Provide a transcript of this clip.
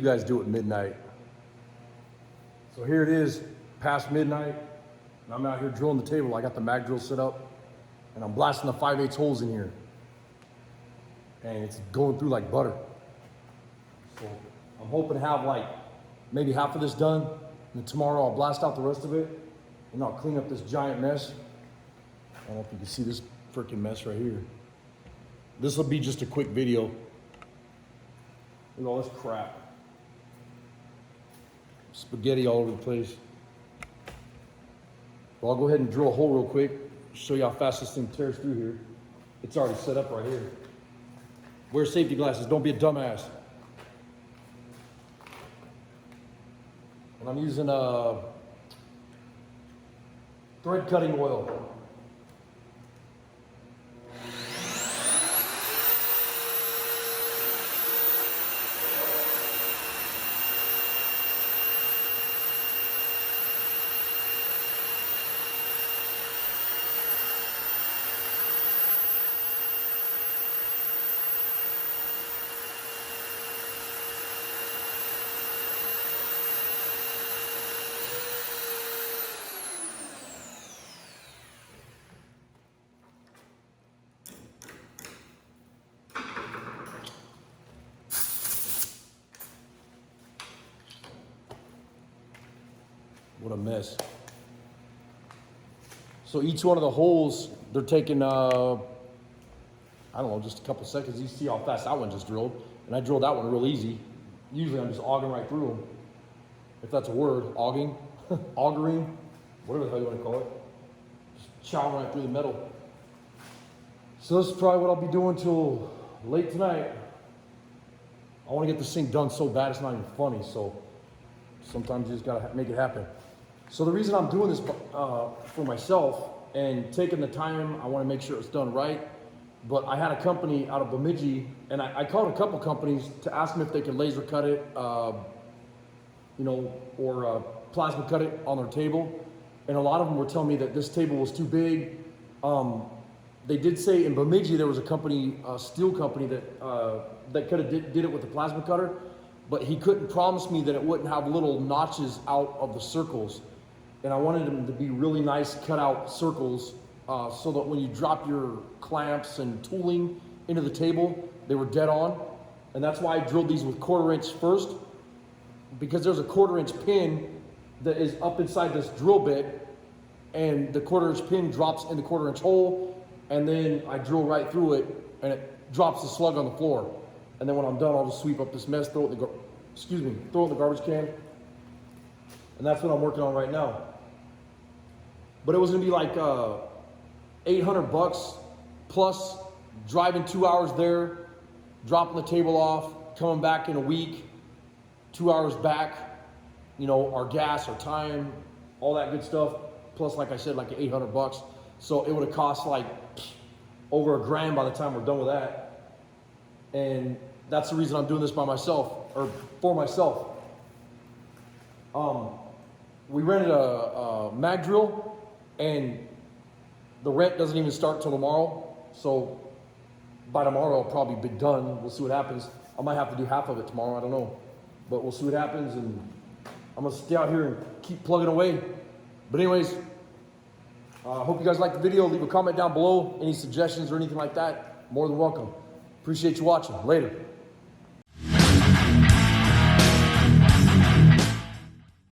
you guys do at midnight. So here it is, past midnight, and I'm out here drilling the table. I got the mag drill set up, and I'm blasting the 5/8 holes in here. And it's going through like butter. So I'm hoping to have like maybe half of this done, and then tomorrow I'll blast out the rest of it, and I'll clean up this giant mess. I don't know if you can see this freaking mess right here. This will be just a quick video. Look at all this crap. Spaghetti all over the place. Well, I'll go ahead and drill a hole real quick, show you how fast this thing tears through here. It's already set up right here. Wear safety glasses, don't be a dumbass. And I'm using thread cutting oil. What a mess. So each one of the holes, they're taking, I don't know, just a couple seconds. You see how fast that one just drilled. And I drilled that one real easy. Usually I'm just augering right through them. If that's a word, auging, augering, whatever the hell you want to call it. Just chowing right through the metal. So this is probably what I'll be doing till late tonight. I want to get this thing done so bad it's not even funny. So sometimes you just gotta make it happen. So the reason I'm doing this for myself and taking the time, I want to make sure it's done right. But I had a company out of Bemidji, and I called a couple companies to ask them if they could laser cut it, you know, or plasma cut it on their table. And a lot of them were telling me that this table was too big. They did say in Bemidji there was a company, a steel company that could have did it with the plasma cutter, but he couldn't promise me that it wouldn't have little notches out of the circles. And I wanted them to be really nice cut out circles so that when you drop your clamps and tooling into the table, they were dead on. And that's why I drilled these with 1/4 inch first, because there's a 1/4 inch pin that is up inside this drill bit, and the 1/4 inch pin drops in the 1/4 inch hole, and then I drill right through it, and it drops the slug on the floor. And then when I'm done, I'll just sweep up this mess, throw it in the garbage can. And that's what I'm working on right now. But it was gonna be like $800 plus driving 2 hours there, dropping the table off, coming back in a week, 2 hours back, you know, our gas, our time, all that good stuff. Plus, like I said, like $800. So it would have cost like over $1,000 by the time we're done with that. And that's the reason I'm doing this by myself, or for myself. We rented a mag drill, and the rent doesn't even start till tomorrow. So by tomorrow, I'll probably be done. We'll see what happens. I might have to do half of it tomorrow, I don't know. But we'll see what happens, and I'm gonna stay out here and keep plugging away. But anyways, I hope you guys liked the video. Leave a comment down below. Any suggestions or anything like that, more than welcome. Appreciate you watching. Later.